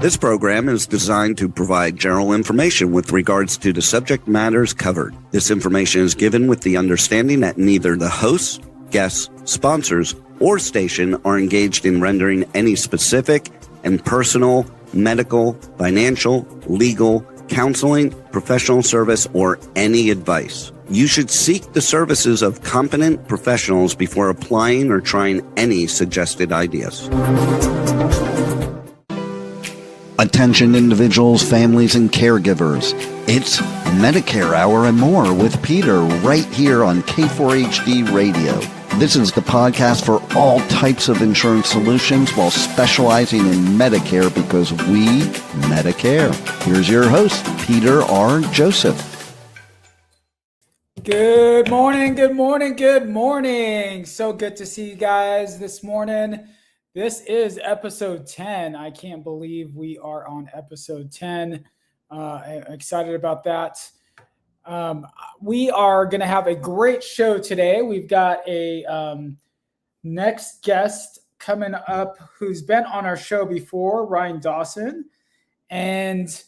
This program is designed to provide general information with regards to the subject matters covered. This information is given with the understanding that neither the hosts, guests, sponsors, or station are engaged in rendering any specific and personal, medical, financial, legal, counseling, professional service, or any advice. You should seek the services of competent professionals before applying or trying any suggested ideas. Attention individuals, families, and caregivers. It's Medicare Hour and More with Peter right here on K4HD Radio. This is the podcast for all types of insurance solutions while specializing in Medicare because we Medicare. Here's your host, Peter R. Joseph. Good morning, good morning, good morning. So good to see you guys this morning. This is episode 10. I can't believe we are on episode 10. Excited about that. We are going to have a great show today. We've got a next guest coming up who's been on our show before, Ryan Dawson, and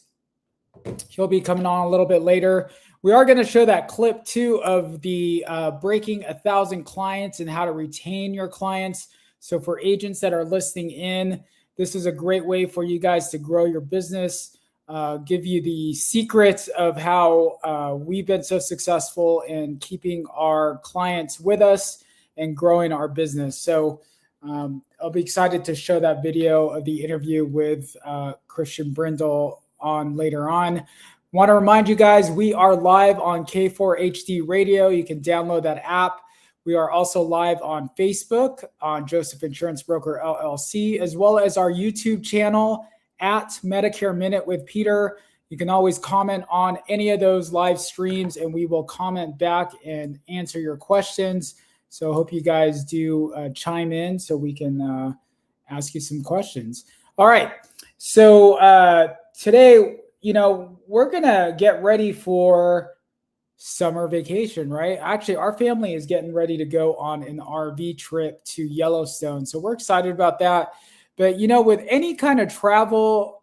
he'll be coming on a little bit later. We are going to show that clip too of the breaking 1,000 clients and how to retain your clients. So for agents that are listening in, this is a great way for you guys to grow your business, give you the secrets of how we've been so successful in keeping our clients with us and growing our business. So I'll be excited to show that video of the interview with Christian Brindle on later on. Want to remind you guys, we are live on K4HD Radio. You can download that app. We are also live on Facebook on Joseph Insurance Broker LLC, as well as our YouTube channel at Medicare Minute with Peter. You can always comment on any of those live streams and we will comment back and answer your questions. So I hope you guys do chime in so we can ask you some questions. All right. So today, we're going to get ready for summer vacation, right? Actually, our family is getting ready to go on an RV trip to Yellowstone. So we're excited about that. But, with any kind of travel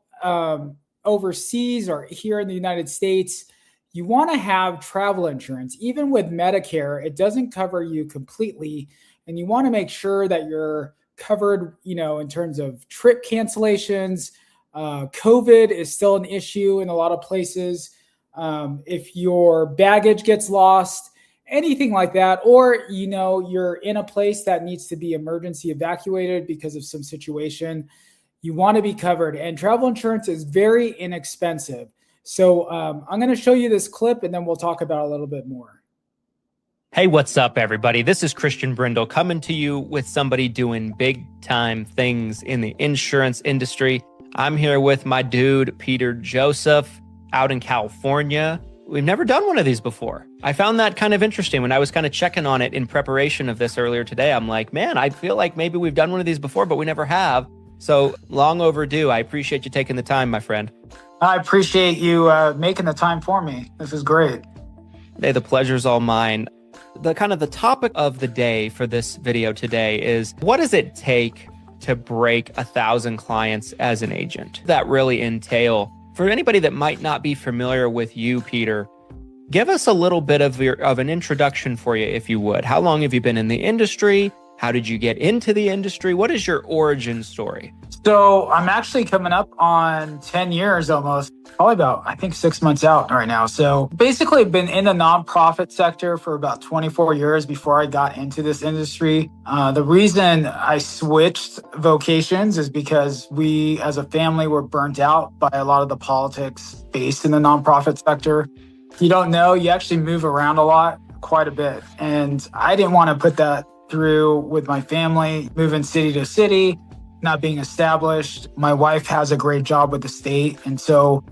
overseas or here in the United States, you want to have travel insurance. Even with Medicare, it doesn't cover you completely. And you want to make sure that you're covered, in terms of trip cancellations. COVID is still an issue in a lot of places. If your baggage gets lost, anything like that, or, you're in a place that needs to be emergency evacuated because of some situation, you want to be covered. And travel insurance is very inexpensive. So I'm going to show you this clip and then we'll talk about it a little bit more. Hey, what's up, everybody? This is Christian Brindle coming to you with somebody doing big time things in the insurance industry. I'm here with my dude, Peter Joseph, out in California. We've never done one of these before. I found that kind of interesting when I was kind of checking on it in preparation of this earlier today. I'm like, man, I feel like maybe we've done one of these before, but we never have. So long overdue. I appreciate you taking the time, my friend. I appreciate you making the time for me. This is great. Hey, the pleasure's all mine. The topic of the day for this video today is, what does it take to break 1,000 clients as an agent? That really entail? For anybody that might not be familiar with you, Peter, give us a little bit of an introduction for you, if you would. How long have you been in the industry? How did you get into the industry? What is your origin story? So I'm actually coming up on 10 years almost, probably about, 6 months out right now. So basically I've been in the nonprofit sector for about 24 years before I got into this industry. The reason I switched vocations is because we as a family were burnt out by a lot of the politics based in the nonprofit sector. If you don't know, you actually move around a lot, quite a bit. And I didn't want to put that through with my family, moving city to city, not being established. My wife has a great job with the state. And so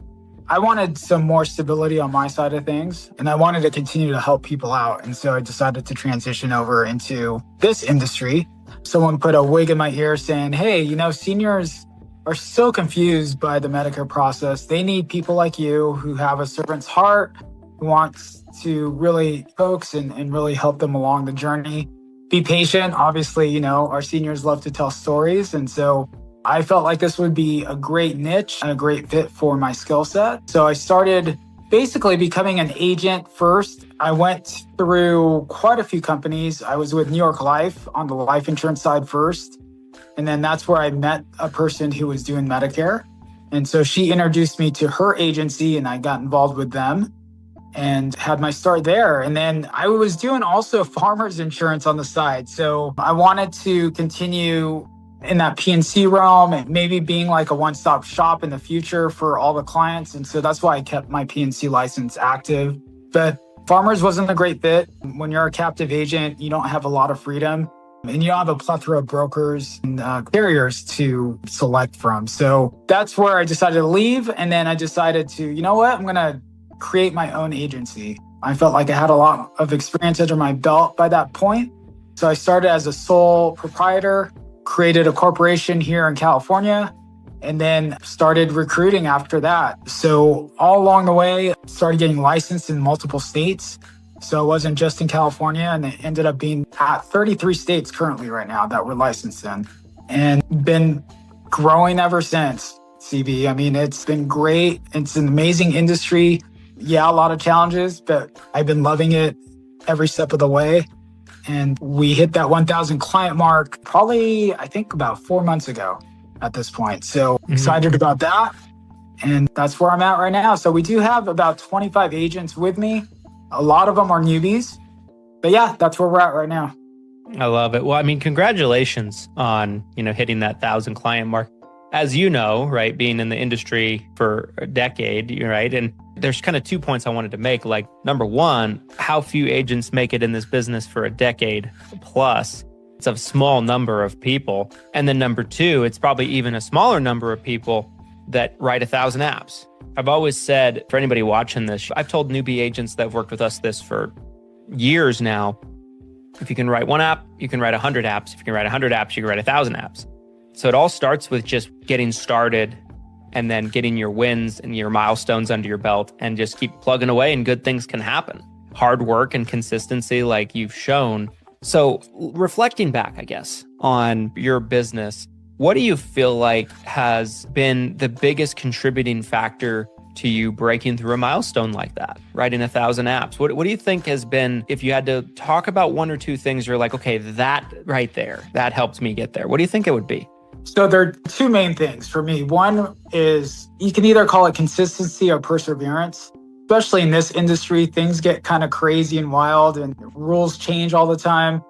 I wanted some more stability on my side of things. And I wanted to continue to help people out. And so I decided to transition over into this industry. Someone put a wig in my ear saying, hey, seniors are so confused by the Medicare process. They need people like you who have a servant's heart, who wants to really coax and really help them along the journey. Be patient. Obviously, our seniors love to tell stories. And so I felt like this would be a great niche and a great fit for my skill set. So I started basically becoming an agent first. I went through quite a few companies. I was with New York Life on the life insurance side first. And then that's where I met a person who was doing Medicare. And so she introduced me to her agency and I got involved with them and had my start there. And then I was doing also farmers insurance on the side. So I wanted to continue in that P&C realm and maybe being like a one-stop shop in the future for all the clients. And so that's why I kept my P&C license active. But farmers wasn't a great fit. When you're a captive agent, you don't have a lot of freedom and you don't have a plethora of brokers and carriers to select from. So that's where I decided to leave. And then I decided to, you know what, I'm going to create my own agency. I felt like I had a lot of experience under my belt by that point. So I started as a sole proprietor, created a corporation here in California, and then started recruiting after that. So all along the way, started getting licensed in multiple states. So it wasn't just in California, and it ended up being at 33 states currently right now that we're licensed in, and been growing ever since, CB. I mean, it's been great. It's an amazing industry. Yeah, a lot of challenges, but I've been loving it every step of the way. And we hit that 1,000 client mark probably, I think, about 4 months ago at this point. So excited about that. And that's where I'm at right now. So we do have about 25 agents with me. A lot of them are newbies. But yeah, that's where we're at right now. I love it. Well, I mean, congratulations on, hitting that 1,000 client mark. As you know, right, being in the industry for a decade, right? And there's kind of 2 points I wanted to make. Like, number one, how few agents make it in this business for a decade plus. It's a small number of people. And then number two, it's probably even a smaller number of people that write 1,000 apps. I've always said, for anybody watching this, I've told newbie agents that have worked with us this for years now, if you can write one app, you can write 100 apps. If you can write 100 apps, you can write 1,000 apps. So it all starts with just getting started and then getting your wins and your milestones under your belt and just keep plugging away and good things can happen. Hard work and consistency like you've shown. So reflecting back, I guess, on your business, what do you feel like has been the biggest contributing factor to you breaking through a milestone like that, writing 1,000 apps? What do you think has been, if you had to talk about one or two things, you're like, okay, that right there, that helped me get there. What do you think it would be? So there are two main things for me. One is you can either call it consistency or perseverance. Especially in this industry, things get kind of crazy and wild and rules change all the time.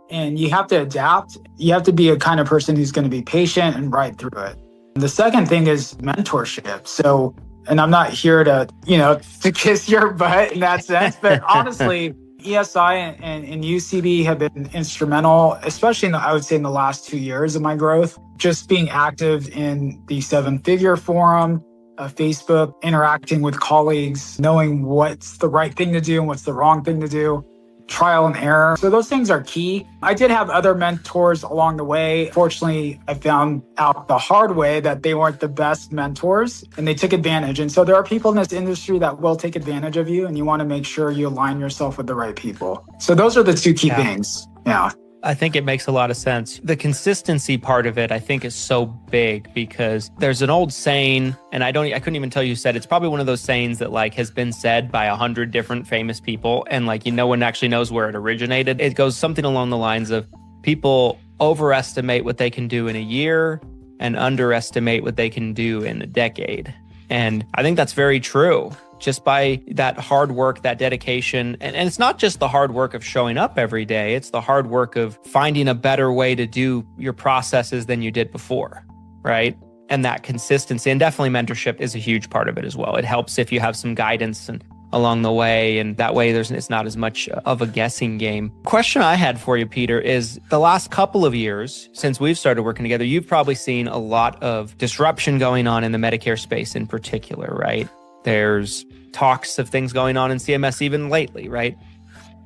And you have to adapt. You have to be a kind of person who's going to be patient and ride through it. And the second thing is mentorship. So, and I'm not here to, to kiss your butt in that sense, but honestly, ESI and UCB have been instrumental, especially I would say in the last 2 years of my growth, just being active in the 7-figure forum, Facebook, interacting with colleagues, knowing what's the right thing to do and what's the wrong thing to do, trial and error. So those things are key. I did have other mentors along the way. Fortunately, I found out the hard way that they weren't the best mentors and they took advantage. And so there are people in this industry that will take advantage of you and you want to make sure you align yourself with the right people. So those are the two key things. Yeah. I think it makes a lot of sense. The consistency part of it, I think, is so big because there's an old saying, and I couldn't even tell you who said it. It's probably one of those sayings that has been said by 100 different famous people, and no one actually knows where it originated. It goes something along the lines of people overestimate what they can do in a year and underestimate what they can do in a decade. And I think that's very true. Just by that hard work, that dedication. And it's not just the hard work of showing up every day. It's the hard work of finding a better way to do your processes than you did before, right? And that consistency, and definitely mentorship is a huge part of it as well. It helps if you have some guidance along the way, and that way it's not as much of a guessing game. Question I had for you, Peter, is the last couple of years since we've started working together, you've probably seen a lot of disruption going on in the Medicare space in particular, right? There's talks of things going on in CMS even lately, right?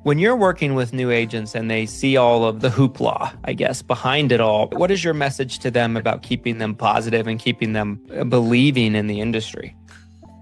When you're working with new agents and they see all of the hoopla, I guess, behind it all, what is your message to them about keeping them positive and keeping them believing in the industry?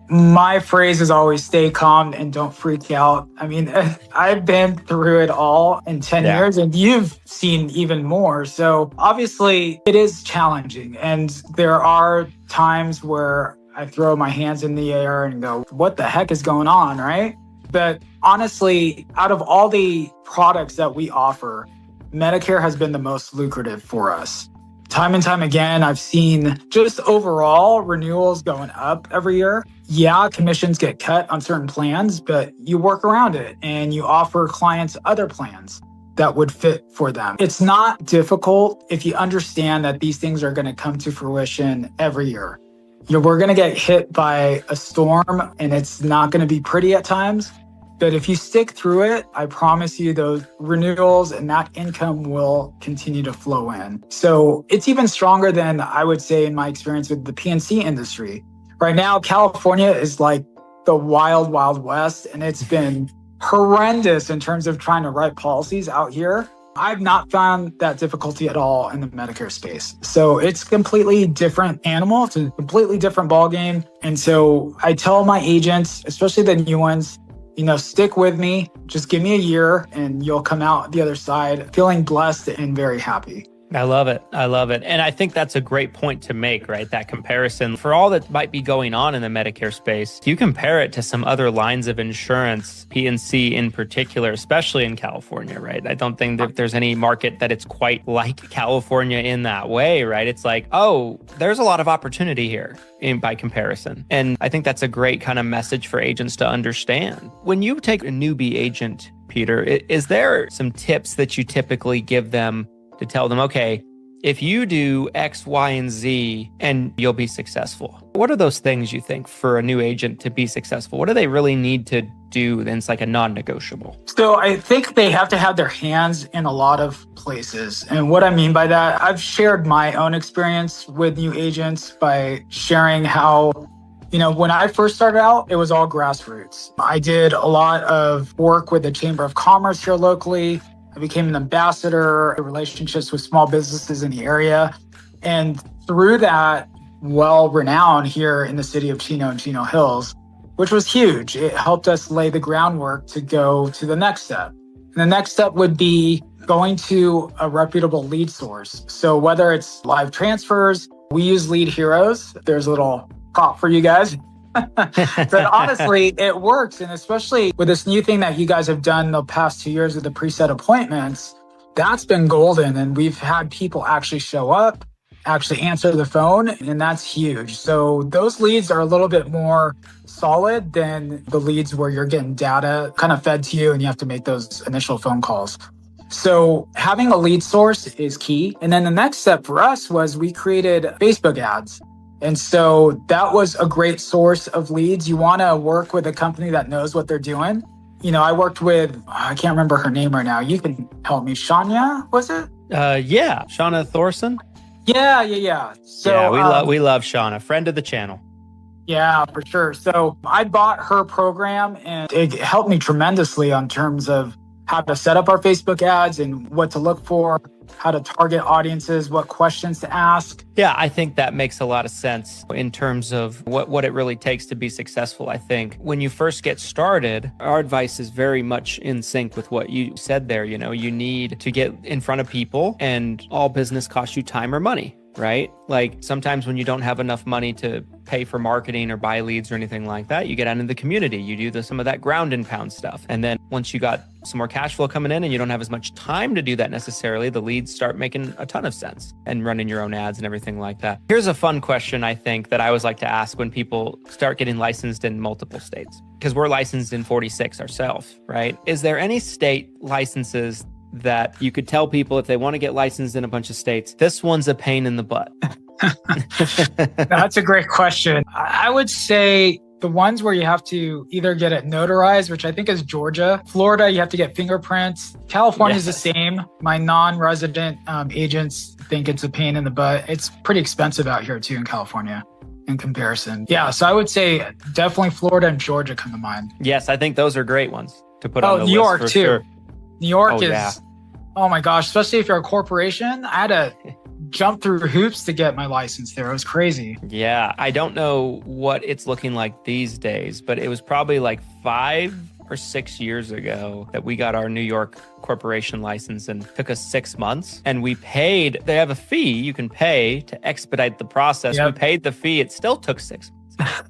My phrase is always stay calm and don't freak out. I mean, I've been through it all in 10 years and you've seen even more. So obviously it is challenging. And there are times where I throw my hands in the air and go, what the heck is going on, right? But honestly, out of all the products that we offer, Medicare has been the most lucrative for us. Time and time again, I've seen just overall renewals going up every year. Yeah, commissions get cut on certain plans, but you work around it and you offer clients other plans that would fit for them. It's not difficult if you understand that these things are going to come to fruition every year. We're going to get hit by a storm and it's not going to be pretty at times. But if you stick through it, I promise you those renewals and that income will continue to flow in. So it's even stronger than I would say in my experience with the P&C industry. Right now, California is like the wild, wild west, and it's been horrendous in terms of trying to write policies out here. I've not found that difficulty at all in the Medicare space. So it's a completely different animal. It's a completely different ballgame. And so I tell my agents, especially the new ones, stick with me, just give me a year and you'll come out the other side feeling blessed and very happy. I love it. I love it. And I think that's a great point to make, right? That comparison for all that might be going on in the Medicare space. If you compare it to some other lines of insurance, P&C in particular, especially in California, right? I don't think that there's any market that it's quite like California in that way, right? It's like, oh, there's a lot of opportunity here by comparison. And I think that's a great kind of message for agents to understand. When you take a newbie agent, Peter, is there some tips that you typically give them to tell them, okay, if you do X, Y, and Z, and you'll be successful? What are those things you think for a new agent to be successful? What do they really need to do? Then it's like a non-negotiable. So I think they have to have their hands in a lot of places. And what I mean by that, I've shared my own experience with new agents by sharing how, when I first started out, it was all grassroots. I did a lot of work with the Chamber of Commerce here locally. I became an ambassador, relationships with small businesses in the area. And through that, well-renowned here in the city of Chino and Chino Hills, which was huge. It helped us lay the groundwork to go to the next step. And the next step would be going to a reputable lead source. So whether it's live transfers, we use Lead Heroes. There's a little prop for you guys. But honestly, it works. And especially with this new thing that you guys have done the past 2 years with the preset appointments, that's been golden. And we've had people actually show up, actually answer the phone, and that's huge. So those leads are a little bit more solid than the leads where you're getting data kind of fed to you and you have to make those initial phone calls. So having a lead source is key. And then the next step for us was we created Facebook ads. And so that was a great source of leads. You want to work with a company that knows what they're doing. I worked with, I can't remember her name right now. You can help me. Shania, was it? Yeah. Shauna Thorson. Yeah. So yeah, we love Shauna, friend of the channel. Yeah, for sure. So I bought her program and it helped me tremendously on terms of how to set up our Facebook ads and what to look for, how to target audiences, what questions to ask. Yeah, I think that makes a lot of sense in terms of what it really takes to be successful. I think when you first get started, our advice is very much in sync with what you said there. You need to get in front of people, and all business costs you time or money, right? Like sometimes when you don't have enough money to pay for marketing or buy leads or anything like that, you get out into the community, you do some of that ground and pound stuff. And then once you got some more cash flow coming in and you don't have as much time to do that necessarily, the leads start making a ton of sense and running your own ads and everything like that. Here's a fun question I think that I always like to ask when people start getting licensed in multiple states, because we're licensed in 46 ourselves, right? Is there any state licenses that you could tell people if they want to get licensed in a bunch of states, this one's a pain in the butt? That's a great question. I would say the ones where you have to either get it notarized, which I think is Georgia. Florida, you have to get fingerprints. California is the same. My non-resident agents think it's a pain in the butt. It's pretty expensive out here too in California in comparison. Yeah, so I would say definitely Florida and Georgia come to mind. Yes, I think those are great ones to put on the list. New York too. Sure. New York is, oh my gosh, especially if you're a corporation. I had to jumped through hoops to get my license there. It was crazy. Yeah, I don't know what it's looking like these days, but it was probably like 5 or 6 years ago that we got our New York corporation license, and it took us 6 months. And we paid, they have a fee you can pay to expedite the process. Yep. We paid the fee. It still took 6 months.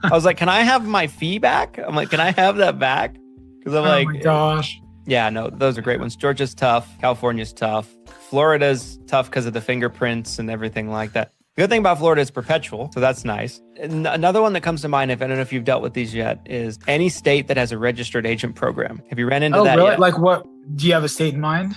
I was like, can I have my fee back? I'm like, can I have that back? Because I'm like, oh my gosh. Yeah, no, those are great ones. Georgia's tough. California's tough. Florida's tough because of the fingerprints and everything like that. The good thing about Florida is perpetual, so that's nice. And another one that comes to mind, if I don't know if you've dealt with these yet, is any state that has a registered agent program. Have you ran into that really? yet? Like what? Do you have a state in mind?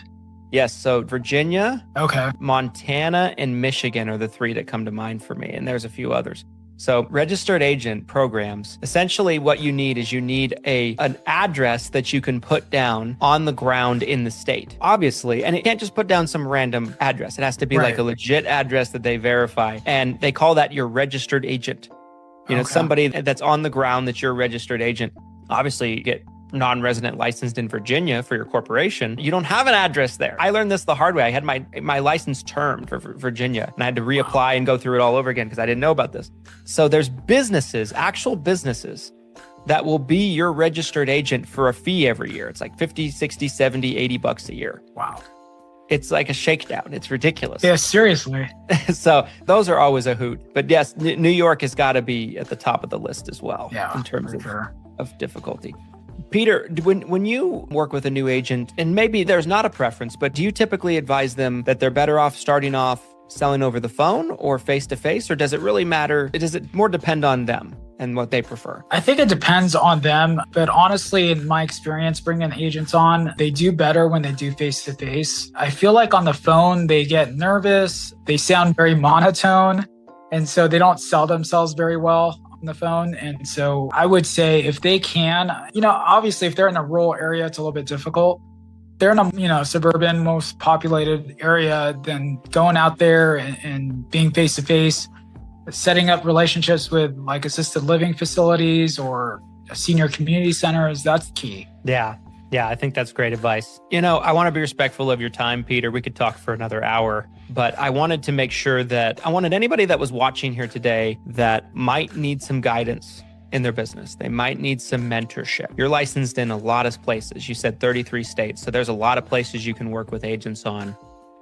Yes, so Virginia, Okay. Montana, and Michigan are the 3 that come to mind for me, and there's a few others. So registered agent programs, essentially what you need is an address that you can put down on the ground in the state. Obviously, and it can't just put down some random address. It has to be like a legit address that they verify. And they call that your registered agent. You know, somebody that's on the ground that's your registered agent. Obviously, you get non-resident licensed in Virginia for your corporation. You don't have an address there. I learned this the hard way. I had my license termed for Virginia, and I had to reapply and go through it all over again because I didn't know about this. So there's businesses, actual businesses, that will be your registered agent for a fee every year. It's like 50, 60, 70, 80 bucks a year. Wow. It's like a shakedown. It's ridiculous. Yeah, seriously. So those are always a hoot. But yes, New York has got to be at the top of the list as well in terms of difficulty. Peter, when you work with a new agent, and maybe there's not a preference, but do you typically advise them that they're better off starting off selling over the phone or face-to-face, or does it really matter? Does it more depend on them and what they prefer? I think it depends on them, but honestly, in my experience bringing agents on, they do better when they do face-to-face. I feel like on the phone, they get nervous, they sound very monotone, and so they don't sell themselves very well on the phone. And so I would say if they can, obviously if they're in a rural area, it's a little bit difficult. They're in a, suburban, most populated area, then going out there and being face-to-face, setting up relationships with like assisted living facilities or senior community centers, that's key. Yeah, I think that's great advice. I want to be respectful of your time, Peter. We could talk for another hour, but I wanted to make sure that I wanted anybody that was watching here today that might need some guidance in their business. They might need some mentorship. You're licensed in a lot of places. You said 33 states, so there's a lot of places you can work with agents on.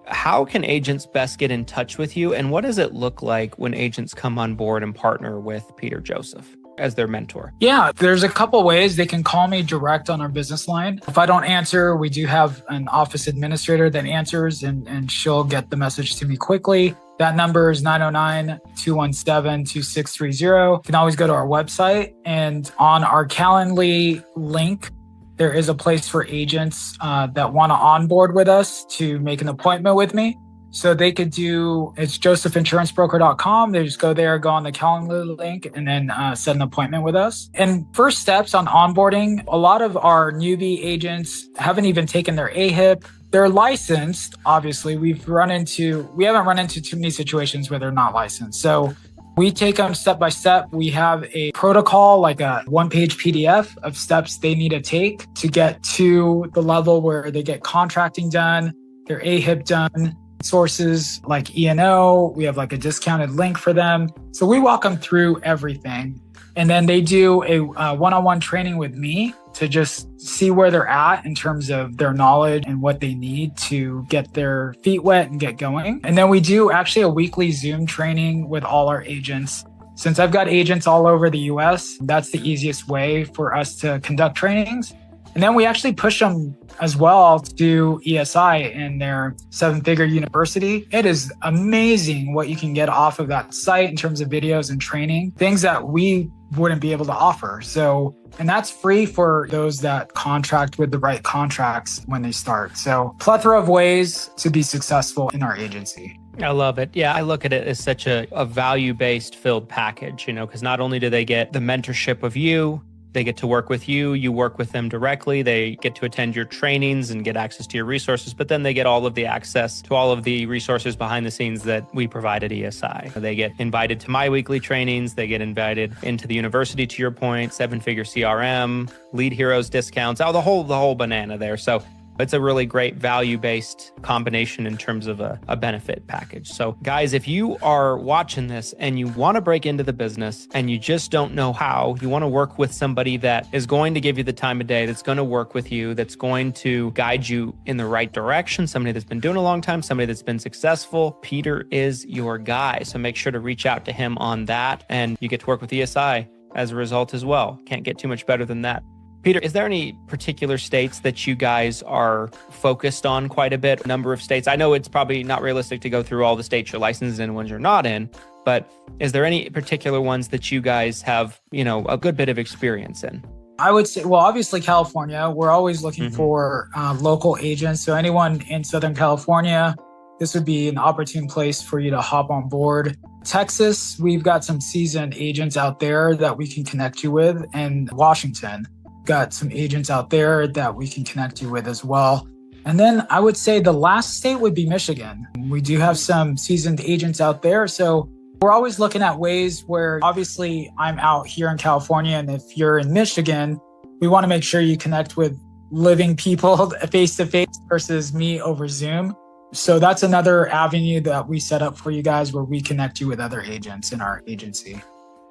How can agents best get in touch with you? And what does it look like when agents come on board and partner with Peter Joseph as their mentor? Yeah, there's a couple ways. They can call me direct on our business line. If I don't answer, we do have an office administrator that answers and she'll get the message to me quickly. That number is 909-217-2630. You can always go to our website, and on our Calendly link, there is a place for agents that want to onboard with us to make an appointment with me. So they could it's josephinsurancebroker.com. They just go there, go on the Calendly link, and then set an appointment with us. And first steps on onboarding, a lot of our newbie agents haven't even taken their AHIP. They're licensed, obviously. We haven't run into too many situations where they're not licensed. So we take them step by step. We have a protocol, like a one-page PDF of steps they need to take to get to the level where they get contracting done, their AHIP done, sources like E&O. We have like a discounted link for them. So we walk them through everything. And then they do a one-on-one training with me to just see where they're at in terms of their knowledge and what they need to get their feet wet and get going. And then we do actually a weekly Zoom training with all our agents. Since I've got agents all over the US, that's the easiest way for us to conduct trainings. And then we actually push them as well to do ESI in their 7-figure university. It is amazing what you can get off of that site in terms of videos and training, things that we wouldn't be able to offer. So, and that's free for those that contract with the right contracts when they start. So plethora of ways to be successful in our agency. I love it. Yeah, I look at it as such a value-based filled package, because not only do they get the mentorship of you, they get to work with you, you work with them directly, they get to attend your trainings and get access to your resources, but then they get all of the access to all of the resources behind the scenes that we provide at ESI. They get invited to my weekly trainings, they get invited into the university, to your point, 7-figure CRM, Lead Heroes discounts, the whole banana there. So It's a really great value-based combination in terms of a benefit package. So guys, if you are watching this and you want to break into the business and you just don't know how, you want to work with somebody that is going to give you the time of day, that's going to work with you, that's going to guide you in the right direction, somebody that's been doing a long time, somebody that's been successful, Peter is your guy. So make sure to reach out to him on that, and you get to work with ESI as a result as well. Can't get too much better than that. Peter, is there any particular states that you guys are focused on quite a bit? Number of states? I know it's probably not realistic to go through all the states you're licensed in and ones you're not in, but is there any particular ones that you guys have, a good bit of experience in? I would say, well, obviously California, we're always looking for local agents. So anyone in Southern California, this would be an opportune place for you to hop on board. Texas, we've got some seasoned agents out there that we can connect you with, and Washington. Got some agents out there that we can connect you with as well. And then I would say the last state would be Michigan. We do have some seasoned agents out there. So we're always looking at ways where, obviously I'm out here in California, and if you're in Michigan, we want to make sure you connect with living people face to face versus me over Zoom. So that's another avenue that we set up for you guys, where we connect you with other agents in our agency.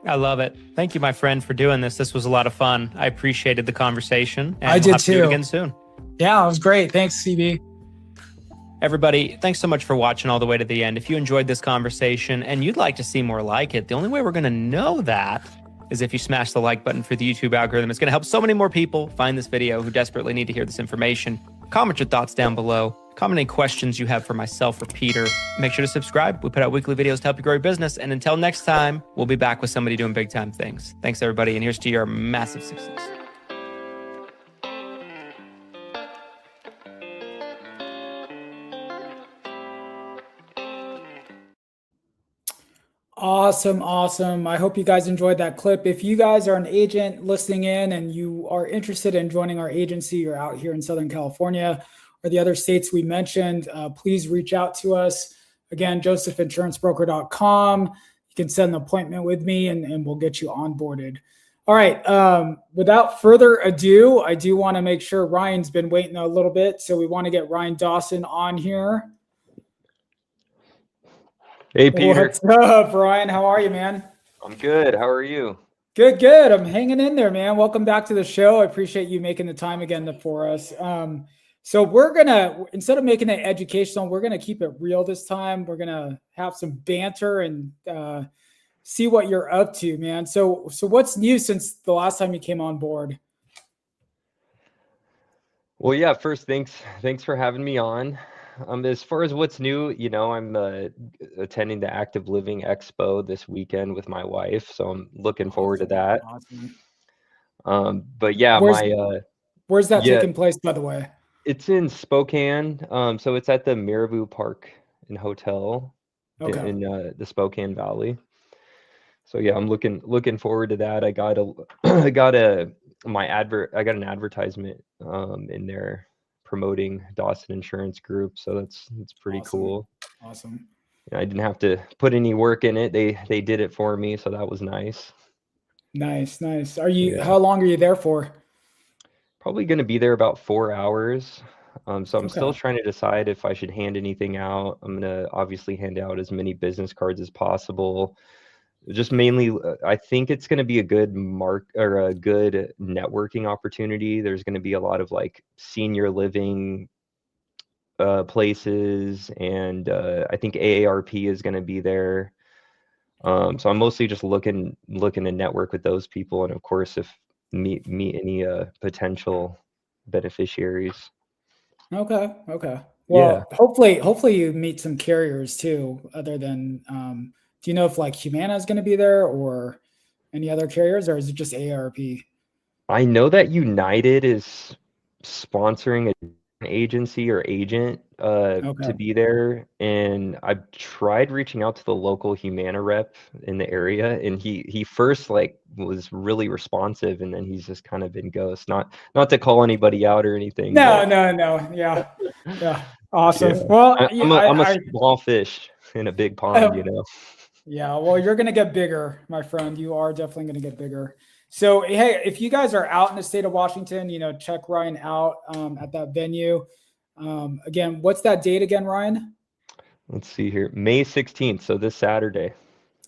I love it. Thank you, my friend, for doing this. This was a lot of fun. I appreciated the conversation. And I did we'll have to do too. it again soon. Yeah, it was great. Thanks, CB. Everybody, thanks so much for watching all the way to the end. If you enjoyed this conversation and you'd like to see more like it, the only way we're going to know that is if you smash the like button for the YouTube algorithm. It's going to help so many more people find this video who desperately need to hear this information. Comment your thoughts down below. Comment any questions you have for myself or Peter. Make sure to subscribe. We put out weekly videos to help you grow your business. And until next time, we'll be back with somebody doing big time things. Thanks, everybody. And here's to your massive success. Awesome. I hope you guys enjoyed that clip. If you guys are an agent listening in and you are interested in joining our agency, you're out here in Southern California or the other states we mentioned, please reach out to us. Again, josephinsurancebroker.com. You can set an appointment with me and we'll get you onboarded. All right. Without further ado, I do want to make sure Ryan's been waiting a little bit. So we want to get Ryan Dawson on here. Hey, Peter. What's up, Ryan? How are you, man? I'm good. How are you? Good. I'm hanging in there, man. Welcome back to the show. I appreciate you making the time again for us. So we're going to, instead of making it educational, we're going to keep it real this time. We're going to have some banter and see what you're up to, man. So what's new since the last time you came on board? Well, yeah, first, thanks for having me on. As far as what's new, I'm attending the Active Living Expo this weekend with my wife, so I'm looking forward to that. Awesome. But yeah, where's that taking place, by the way? It's in Spokane. So it's at the Miravu Park and Hotel in the Spokane Valley. So yeah, I'm looking forward to that. I got an advertisement in there promoting Dawson Insurance Group, so that's pretty cool. Awesome. I didn't have to put any work in it. They did it for me, so that was nice. Nice. How long are you there for? Probably going to be there about 4 hours. So I'm still trying to decide if I should hand anything out. I'm going to obviously hand out as many business cards as possible. Just mainly, I think it's going to be a good a good networking opportunity. There's going to be a lot of like senior living places, and I think AARP is going to be there. So I'm mostly just looking to network with those people, and of course, if meet any potential beneficiaries. Okay. Well, Yeah. hopefully you meet some carriers too, other than, do you know if like Humana is going to be there or any other carriers, or is it just AARP? I know that United is sponsoring an agency or agent to be there, and I've tried reaching out to the local Humana rep in the area, and he first was really responsive, and then he's just kind of been ghost. Not to call anybody out or anything. No. Yeah. Awesome. Yeah. Well, I'm a small fish in a big pond, Yeah. Well, you're going to get bigger, my friend. You are definitely going to get bigger. So, hey, if you guys are out in the state of Washington, check Ryan out at that venue. Again, what's that date again, Ryan? Let's see here. May 16th, so this Saturday.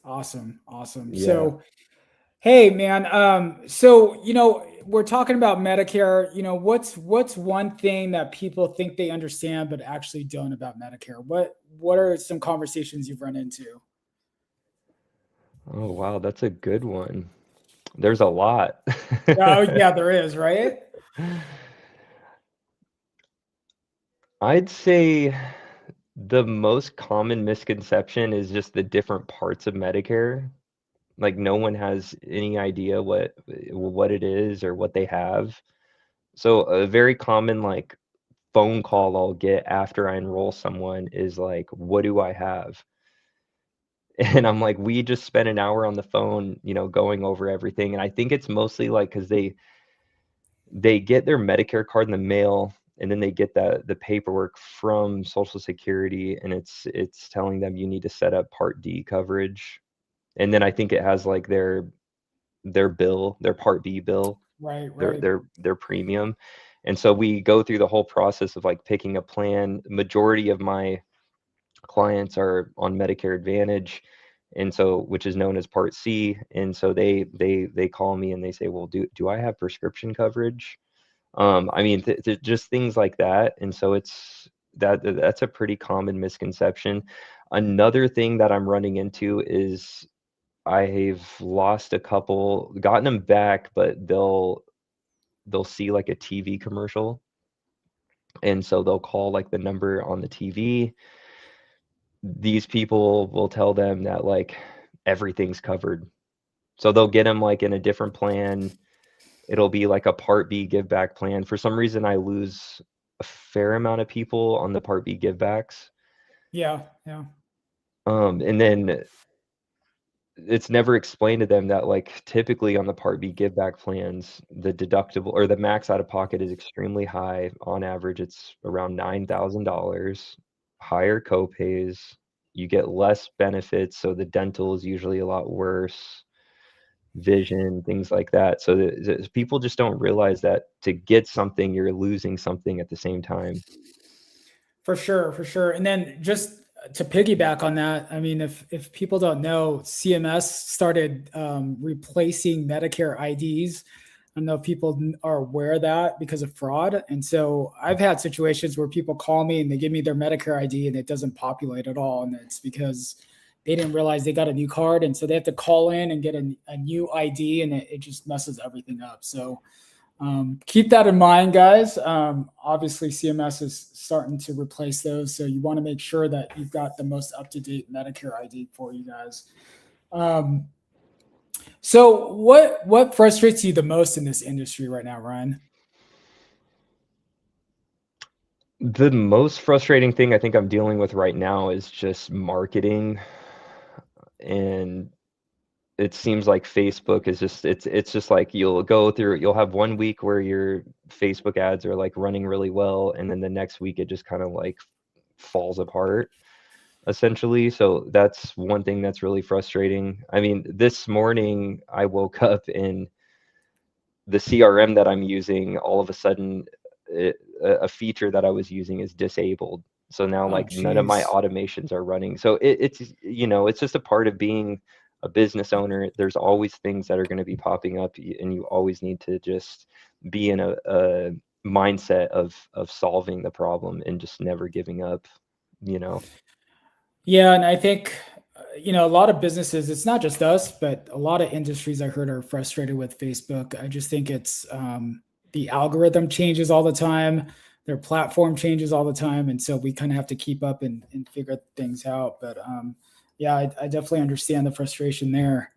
Awesome. Yeah. So, hey, man. So we're talking about Medicare. What's one thing that people think they understand but actually don't about Medicare? What are some conversations you've run into? Oh, wow, that's a good one. There's a lot. Oh, yeah, there is, right? I'd say the most common misconception is just the different parts of Medicare. Like no one has any idea what it is or what they have. So a very common like phone call I'll get after I enroll someone is like, "What do I have?" And I'm like, "We just spent an hour on the phone, going over everything." And I think it's mostly like because they get their Medicare card in the mail, and then they get the paperwork from Social Security, and it's telling them you need to set up Part D coverage. And then I think it has like their bill, their Part B bill, Right, their right. their their premium. And so we go through the whole process of like picking a plan. Majority of my clients are on Medicare Advantage, and so which is known as Part C. And so they call me and they say, "Well, do I have prescription coverage?" I mean, just things like that. And so that's a pretty common misconception. Another thing that I'm running into is I've lost a couple, gotten them back, but they'll see like a TV commercial, and so they'll call like the number on the TV. These people will tell them that like everything's covered. So they'll get them like in a different plan. It'll be like a Part B give back plan. For some reason, I lose a fair amount of people on the Part B give backs. Yeah, yeah. And then it's never explained to them that like typically on the Part B give back plans, the deductible or the max out of pocket is extremely high. On average, it's around $9,000, higher copays. You get less benefits, so the dental is usually a lot worse, vision, things like that. So people just don't realize that to get something, you're losing something at the same time. For sure, for sure. And then just to piggyback on that, I mean, if people don't know, CMS started replacing Medicare IDs. I don't know if people are aware of that because of fraud. And so I've had situations where people call me and they give me their Medicare ID and it doesn't populate at all. And it's because they didn't realize they got a new card. And so they have to call in and get a new ID, and it just messes everything up. So keep that in mind, guys. Obviously, CMS is starting to replace those, so you want to make sure that you've got the most up-to-date Medicare ID for you guys. So, what frustrates you the most in this industry right now, Ryan? The most frustrating thing I think I'm dealing with right now is just marketing, and it seems like Facebook is just it's just like you'll have 1 week where your Facebook ads are like running really well, and then the next week it just kind of like falls apart essentially. So that's one thing that's really frustrating. I mean, this morning I woke up and the CRM that I'm using, all of a sudden, a feature that I was using is disabled. So now, Oh, like, none of my geez. automations are running. So it's just a part of being a business owner. There's always things that are going to be popping up, and you always need to just be in a mindset of solving the problem and just never giving up. You know. Yeah, and I think a lot of businesses. It's not just us, but a lot of industries I heard are frustrated with Facebook. I just think it's the algorithm changes all the time, their platform changes all the time, and so we kind of have to keep up and figure things out. But yeah, I definitely understand the frustration there.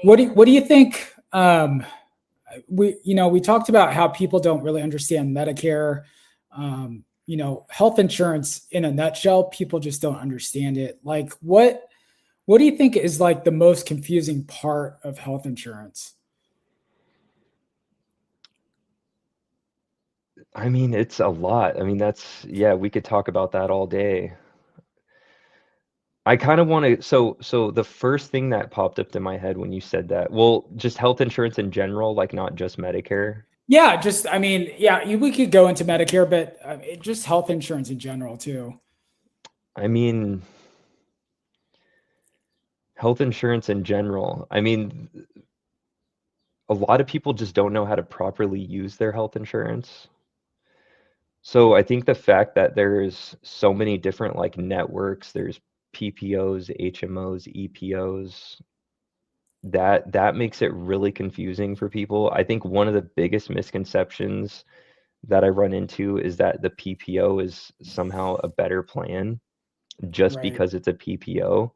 What do you think? We talked about how people don't really understand Medicare. Health insurance in a nutshell, people just don't understand it. Like what do you think is like the most confusing part of health insurance? I mean, it's a lot. I mean, yeah, we could talk about that all day. I kind of want to, so the first thing that popped up in my head when you said that, well, just health insurance in general, like not just Medicare. Yeah, we could go into Medicare, but just health insurance in general too. I mean, health insurance in general. I mean, a lot of people just don't know how to properly use their health insurance. So I think the fact that there's so many different like networks, there's PPOs, HMOs, EPOs, that makes it really confusing for people. I think one of the biggest misconceptions that I run into is that the PPO is somehow a better plan just Right. because it's a PPO.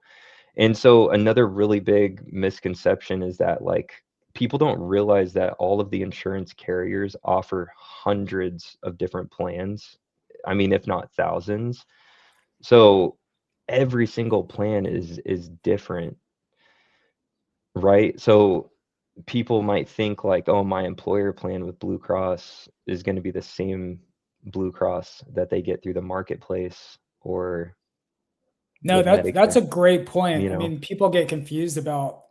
And so another really big misconception is that like people don't realize that all of the insurance carriers offer hundreds of different plans. I mean, if not thousands. So every single plan is different, right? So people might think like, oh, my employer plan with Blue Cross is going to be the same Blue Cross that they get through the marketplace or No, with that's Medicare, a great point. you I know? mean, people get confused about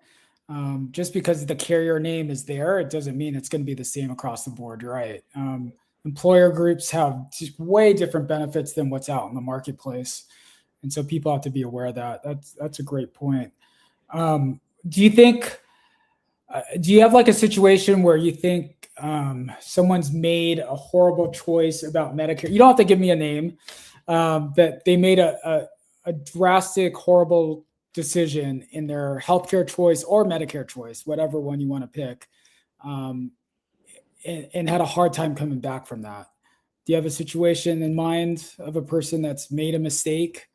just because the carrier name is there, it doesn't mean it's going to be the same across the board, right? Employer groups have just way different benefits than what's out in the marketplace, and so people have to be aware of that. That's a great point. Do you think? Do you have like a situation where you think someone's made a horrible choice about Medicare? You don't have to give me a name. That they made a drastic, horrible decision in their healthcare choice or Medicare choice, whatever one you want to pick, um, and had a hard time coming back from that. Do you have a situation in mind of a person that's made a mistake?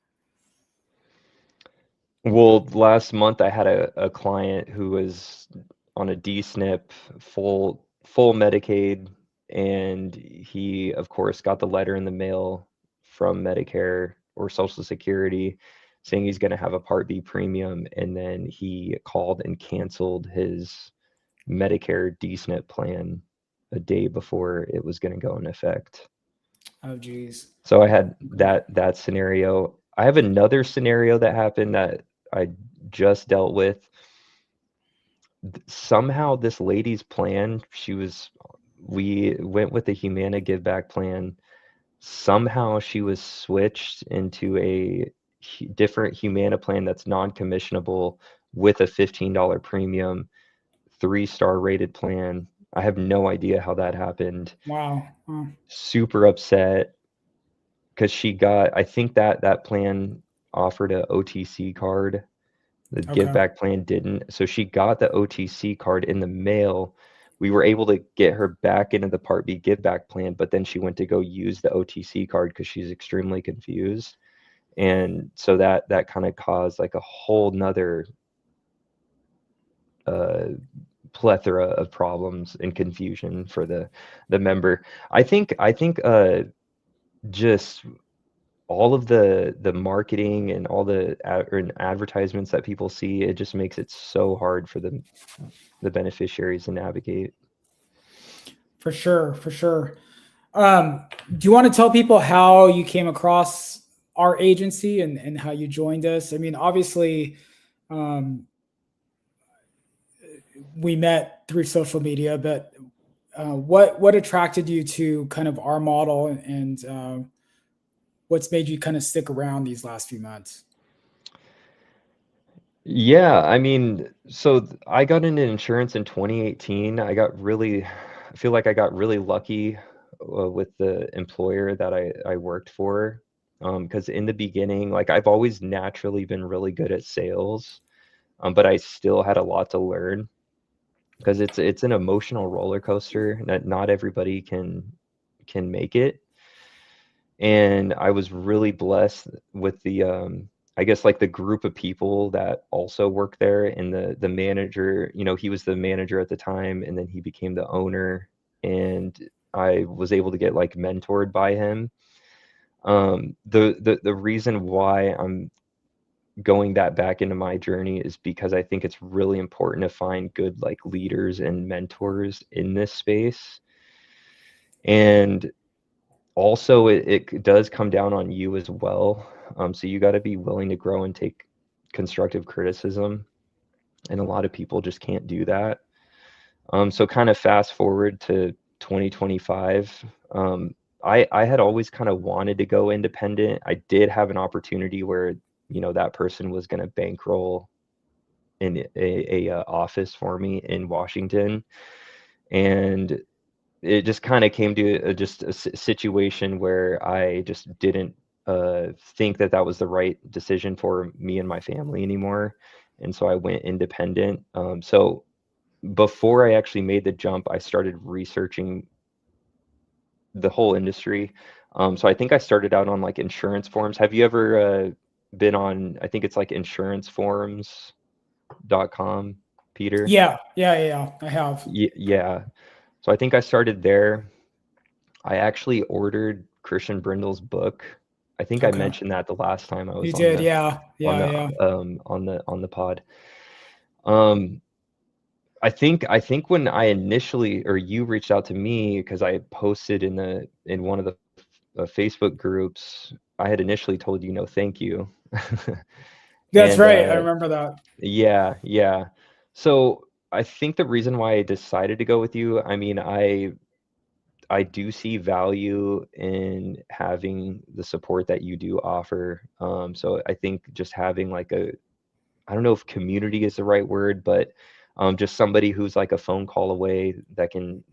Well, last month I had a client who was on a D-SNP, full Medicaid, and he, of course, got the letter in the mail from Medicare or Social Security saying he's going to have a Part B premium, and then he called and canceled his Medicare D-SNP plan a day before it was going to go in effect. Oh, geez. So I had that scenario. I have another scenario that happened that I just dealt with. Somehow this lady's plan, we went with the Humana Give Back plan. Somehow she was switched into a different Humana plan that's non-commissionable with a $15 premium, 3-star rated plan. I have no idea how that happened. Wow. Huh. Super upset because I think that plan offered a OTC card. The Give Okay. Back plan didn't. So she got the OTC card in the mail. We were able to get her back into the Part B Give Back plan, but then she went to go use the OTC card because she's extremely confused. And so that kind of caused like a whole nother plethora of problems and confusion for the member. I think just all of the marketing and all the advertisements that people see, it just makes it so hard for the beneficiaries to navigate. For sure. For sure. Do you want to tell people how you came across our agency and how you joined us? I mean, obviously, we met through social media, but what attracted you to kind of our model and what's made you kind of stick around these last few months? Yeah, I mean, so I got into insurance in 2018. I feel like I got really lucky with the employer that I worked for. Because in the beginning, like I've always naturally been really good at sales, but I still had a lot to learn because it's an emotional roller coaster that not everybody can make it. And I was really blessed with the I guess like the group of people that also work there, and the manager, he was the manager at the time and then he became the owner, and I was able to get like mentored by him. The reason why I'm going that back into my journey is because I think it's really important to find good like leaders and mentors in this space. And also it does come down on you as well. So you got to be willing to grow and take constructive criticism, and a lot of people just can't do that. So kind of fast forward to 2025. I had always kind of wanted to go independent. I did have an opportunity where, that person was going to bankroll in a office for me in Washington, and it just kind of came to just a situation where I just didn't think that that was the right decision for me and my family anymore, and so I went independent. So before I actually made the jump, I started researching the whole industry. So I think I started out on like insurance forums. Have you ever been on, I think it's like insuranceforums.com, Peter? Yeah, I have. Yeah. So I think I started there. I actually ordered Christian Brindle's book. I think I Okay. mentioned that the last time I You was did, yeah. on the pod. I think when I initially, or you reached out to me because I posted in one of the Facebook groups, I had initially told you no, thank you. That's And right. I remember that. yeah. So I think the reason why I decided to go with you, I mean, I do see value in having the support that you do offer. So I think just having like I don't know if community is the right word, but just somebody who's like a phone call away that can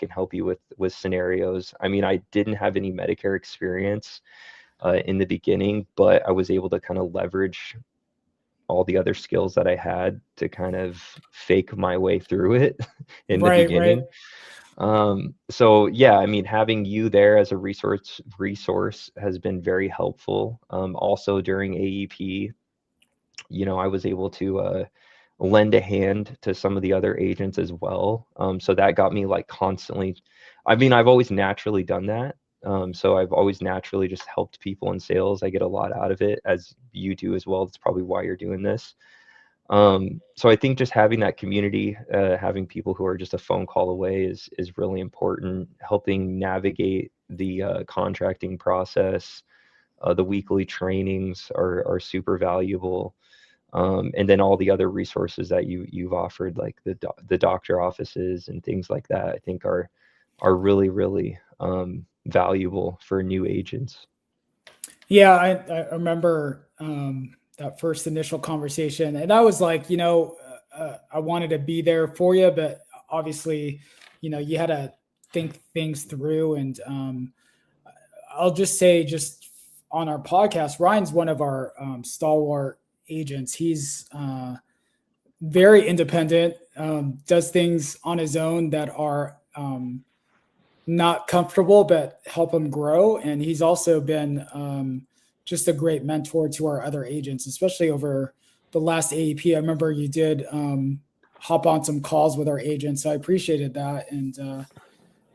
help you with scenarios. I mean, I didn't have any Medicare experience in the beginning, but I was able to kind of leverage all the other skills that I had to kind of fake my way through it in the Right. beginning. So yeah, I mean, having you there as a resource has been very helpful. Also during AEP, I was able to lend a hand to some of the other agents as well. So that got me like constantly, I mean, I've always naturally done that. So I've always naturally just helped people in sales. I get a lot out of it, as you do as well. That's probably why you're doing this. So I think just having that community, having people who are just a phone call away is really important. Helping navigate the contracting process, the weekly trainings are super valuable. And then all the other resources that you've offered, like the doctor offices and things like that, I think are really valuable for new agents. Yeah, I remember that first initial conversation, and I was like, I wanted to be there for you, but obviously, you had to think things through. And I'll just say, just on our podcast, Ryan's one of our stalwart agents. He's very independent, does things on his own that are not comfortable, but help him grow. And he's also been just a great mentor to our other agents, especially over the last AEP. I remember you did hop on some calls with our agents. So I appreciated that. And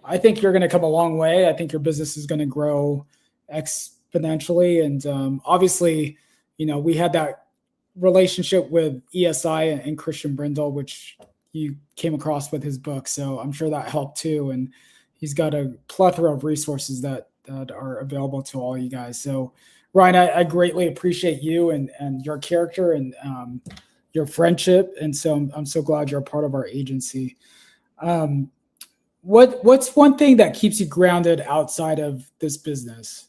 I think you're going to come a long way. I think your business is going to grow exponentially. And obviously, we had that relationship with ESI and Christian Brindle, which you came across with his book. So I'm sure that helped too. And he's got a plethora of resources that are available to all you guys. So Ryan, I greatly appreciate you and your character and your friendship. And so I'm so glad you're a part of our agency. What's one thing that keeps you grounded outside of this business?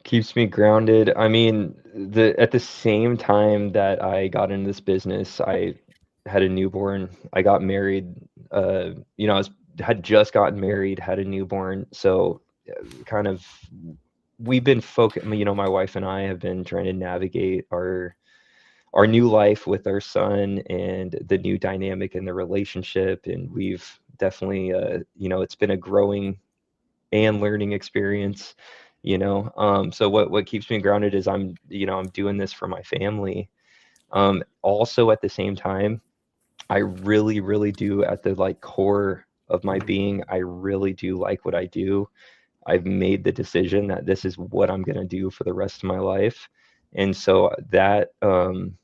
Keeps me grounded. I mean, at the same time that I got into this business, I had a newborn. I got married. Had just gotten married, had a newborn. So kind of, we've been focused. My wife and I have been trying to navigate our new life with our son and the new dynamic in the relationship. And we've definitely, it's been a growing and learning experience. So what keeps me grounded is I'm doing this for my family. Also at the same time, I really do, at the like core of my being, I really do like what I do. I've made the decision that this is what I'm going to do for the rest of my life. And so that, I'm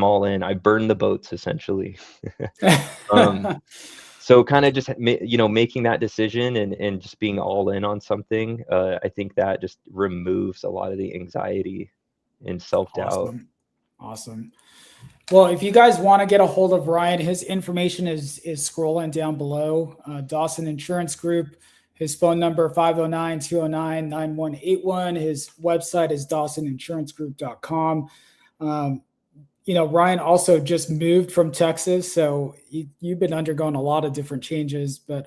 all in. I burn the boats essentially. So kind of just, making that decision and just being all in on something. I think that just removes a lot of the anxiety and self-doubt. Awesome. Well, if you guys want to get a hold of Ryan, his information is scrolling down below. Dawson Insurance Group. His phone number 509-209-9181. His website is dawsoninsurancegroup.com. Ryan also just moved from Texas, so you've been undergoing a lot of different changes, but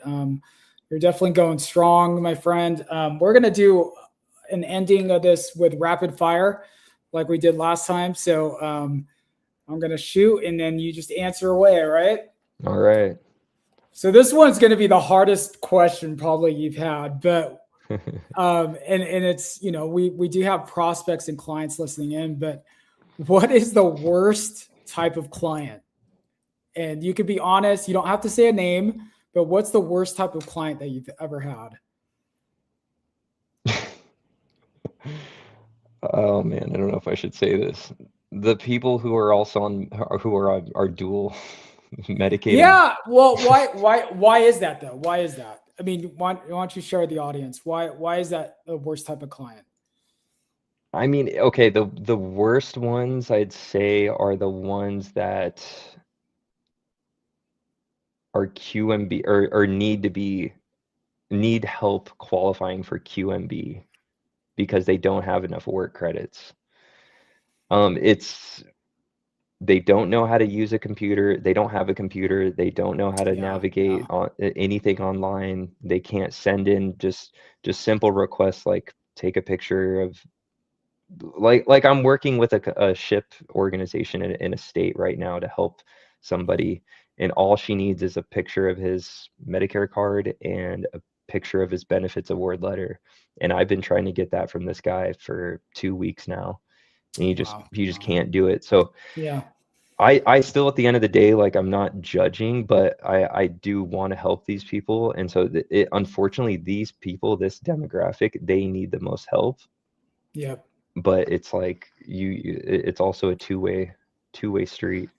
you're definitely going strong, my friend. We're going to do an ending of this with rapid fire like we did last time. So I'm going to shoot and then you just answer away. All right. All right. So this one's going to be the hardest question probably you've had, but and it's, we do have prospects and clients listening in, but what is the worst type of client? And you could be honest, you don't have to say a name, but what's the worst type of client that you've ever had? Oh man, I don't know if I should say this. The people who are also are dual medicated. Yeah. Well, why is that though? Why is that? I mean, why don't you share with the audience? Why is that the worst type of client? I mean, okay, the worst ones I'd say are the ones that are QMB or need help qualifying for QMB because they don't have enough work credits. They don't know how to use a computer. They don't have a computer. They don't know how to navigate on anything online. They can't send in just simple requests like take a picture of like I'm working with a ship organization in a state right now to help somebody, and all she needs is a picture of his Medicare card and a picture of his benefits award letter. And I've been trying to get that from this guy for 2 weeks now, and he just can't do it. So yeah, I still, at the end of the day, like, I'm not judging, but I do want to help these people. And so unfortunately, these people, this demographic, they need the most help. Yep. But it's like it's also a two-way street.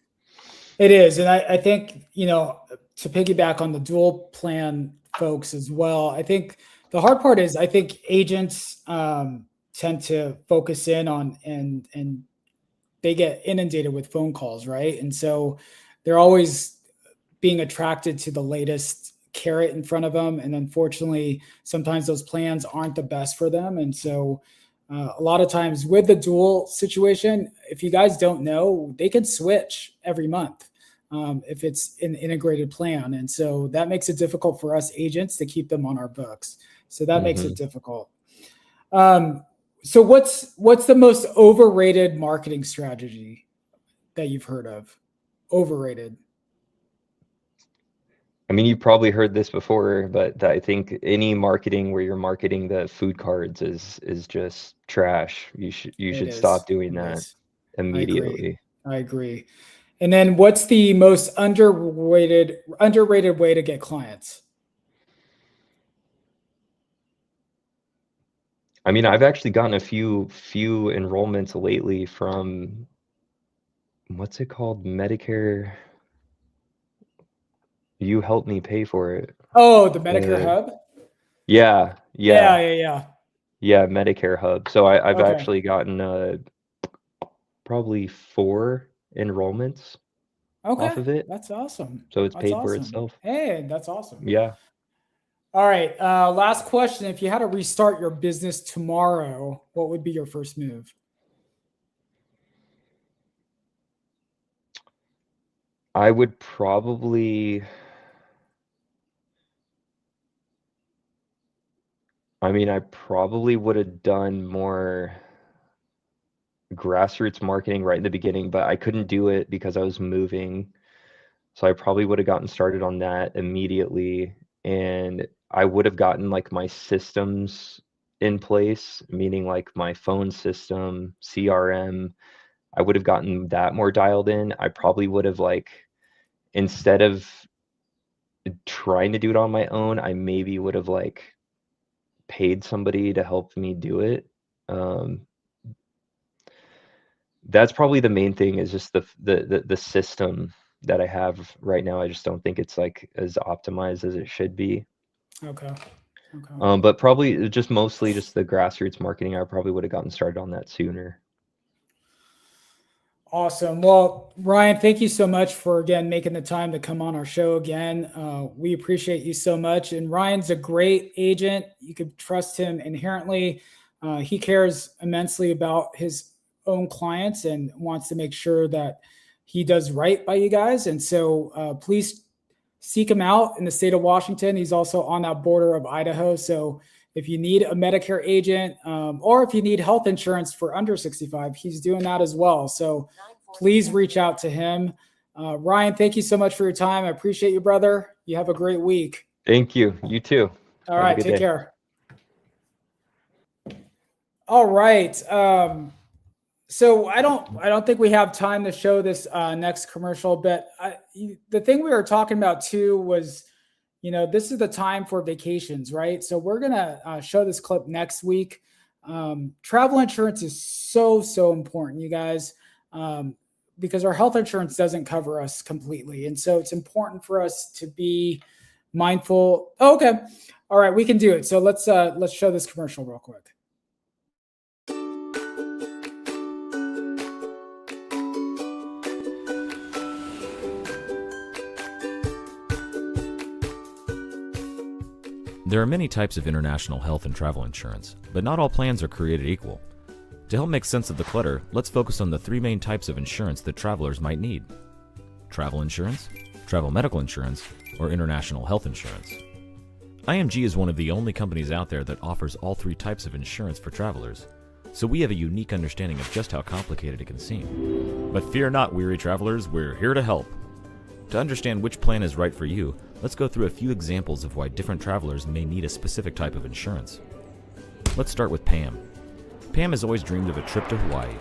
It is. And I think, to piggyback on the dual plan folks as well, I think the hard part is I think agents tend to focus in on and they get inundated with phone calls, right? And so they're always being attracted to the latest carrot in front of them. And unfortunately, sometimes those plans aren't the best for them. And so a lot of times with the dual situation, if you guys don't know, they can switch every month if it's an integrated plan. And so that makes it difficult for us agents to keep them on our books. So that makes it difficult. So what's the most overrated marketing strategy that you've heard of? Overrated. I mean, you've probably heard this before, but I think any marketing where you're marketing the food cards is just trash. You should stop doing that immediately. I agree. And then what's the most underrated way to get clients? I mean, I've actually gotten a few enrollments lately from, what's it called? Medicare. You helped me pay for it. Oh, the Medicare Hub? Yeah. Yeah, Medicare Hub. So I've actually gotten probably 4 enrollments off of it. That's awesome. So it's paid for itself. Hey, that's awesome. Yeah. All right. Last question. If you had to restart your business tomorrow, what would be your first move? I would probably, I probably would have done more grassroots marketing right in the beginning, but I couldn't do it because I was moving. So I probably would have gotten started on that immediately. And I would have gotten like my systems in place, meaning like my phone system, CRM. I would have gotten that more dialed in. I probably would have, like, instead of trying to do it on my own, I maybe would have like paid somebody to help me do it. That's probably the main thing, is just the system that I have right now. I just don't think it's like as optimized as it should be. Okay. But probably just mostly just the grassroots marketing. I probably would have gotten started on that sooner. Awesome. Well, Ryan, thank you so much for, again, making the time to come on our show again. We appreciate you so much. And Ryan's a great agent. You could trust him inherently. He cares immensely about his own clients and wants to make sure that he does right by you guys. And so please seek him out in the state of Washington. He's also on that border of Idaho. So if you need a Medicare agent, or if you need health insurance for under 65, he's doing that as well. So please reach out to him. Ryan, thank you so much for your time. I appreciate you, brother. You have a great week. Thank you. You too. All right. Take care. All right. So I don't think we have time to show this next commercial, but the thing we were talking about too was, this is the time for vacations, right? So we're going to show this clip next week. Travel insurance is so important, you guys, because our health insurance doesn't cover us completely. And so it's important for us to be mindful. Oh, okay. All right. We can do it. So let's show this commercial real quick. There are many types of international health and travel insurance, but not all plans are created equal. To help make sense of the clutter, let's focus on the three main types of insurance that travelers might need: travel insurance, travel medical insurance, or international health insurance. IMG is one of the only companies out there that offers all three types of insurance for travelers, so we have a unique understanding of just how complicated it can seem. But fear not, weary travelers, we're here to help. To understand which plan is right for you, let's go through a few examples of why different travelers may need a specific type of insurance. Let's start with Pam. Pam has always dreamed of a trip to Hawaii.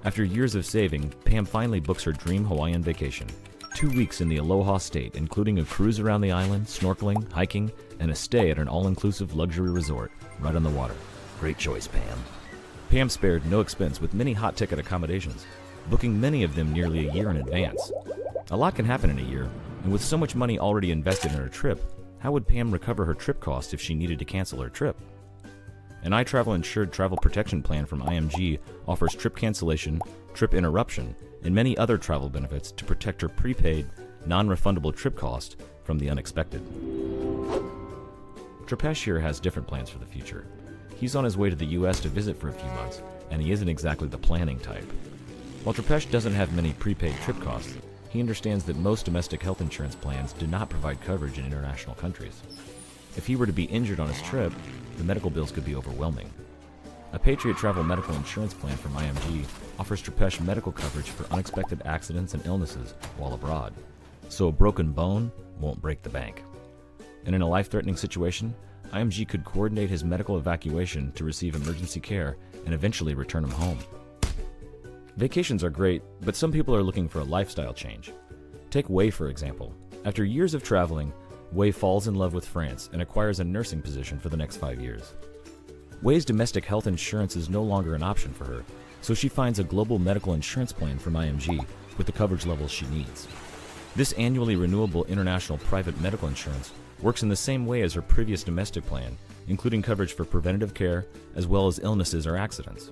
After years of saving, Pam finally books her dream Hawaiian vacation. 2 weeks in the Aloha State, including a cruise around the island, snorkeling, hiking, and a stay at an all-inclusive luxury resort right on the water. Great choice, Pam. Pam spared no expense with many hot-ticket accommodations, booking many of them nearly a year in advance. A lot can happen in a year, and with so much money already invested in her trip, how would Pam recover her trip cost if she needed to cancel her trip? An iTravel insured travel protection plan from IMG offers trip cancellation, trip interruption, and many other travel benefits to protect her prepaid, non-refundable trip cost from the unexpected. Tripesh here has different plans for the future. He's on his way to the US to visit for a few months, and he isn't exactly the planning type. While Tripesh doesn't have many prepaid trip costs, he understands that most domestic health insurance plans do not provide coverage in international countries. If he were to be injured on his trip, the medical bills could be overwhelming. A Patriot Travel medical insurance plan from IMG offers Tripesh medical coverage for unexpected accidents and illnesses while abroad, so a broken bone won't break the bank. And in a life-threatening situation, IMG could coordinate his medical evacuation to receive emergency care and eventually return him home. Vacations are great, but some people are looking for a lifestyle change. Take Wei, for example. After years of traveling, Wei falls in love with France and acquires a nursing position for the next 5 years. Wei's domestic health insurance is no longer an option for her, so she finds a global medical insurance plan from IMG with the coverage levels she needs. This annually renewable international private medical insurance works in the same way as her previous domestic plan, including coverage for preventative care as well as illnesses or accidents.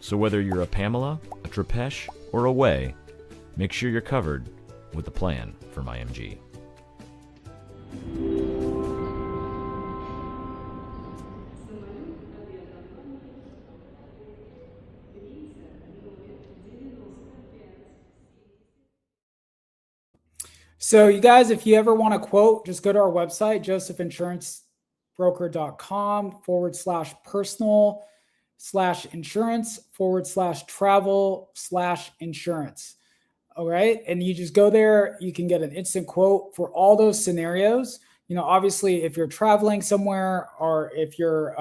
So whether you're a Pamela, a Tripesh, or a Wei, make sure you're covered with the plan from IMG. So you guys, if you ever want to quote, just go to our website, josephInsuranceBroker.com/personal/insurance/travel/insurance. All right. And you just go there, you can get an instant quote for all those scenarios. Obviously, if you're traveling somewhere or if you're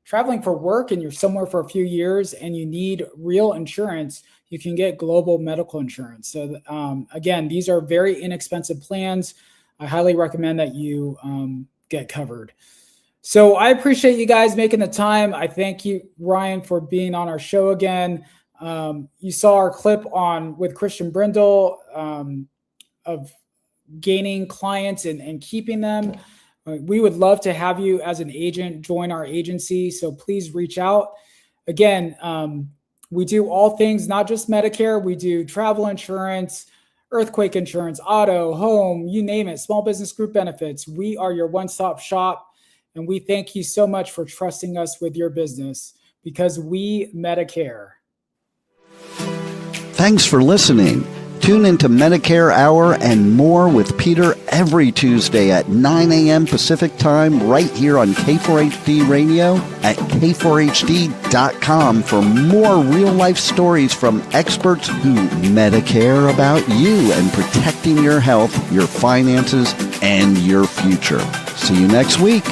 traveling for work and you're somewhere for a few years and you need real insurance, you can get global medical insurance. So again, these are very inexpensive plans. I highly recommend that you get covered. So I appreciate you guys making the time. I thank you, Ryan, for being on our show again. You saw our clip with Christian Brindle of gaining clients and keeping them. We would love to have you as an agent join our agency. So please reach out. Again, We do all things, not just Medicare. We do travel insurance, earthquake insurance, auto, home, you name it, small business group benefits. We are your one-stop shop, and we thank you so much for trusting us with your business, because we Medicare. Thanks for listening. Tune into Medicare Hour and more with Peter every Tuesday at 9 a.m. Pacific Time right here on K4HD Radio at K4HD.com for more real-life stories from experts who Medicare about you and protecting your health, your finances, and your future. See you next week.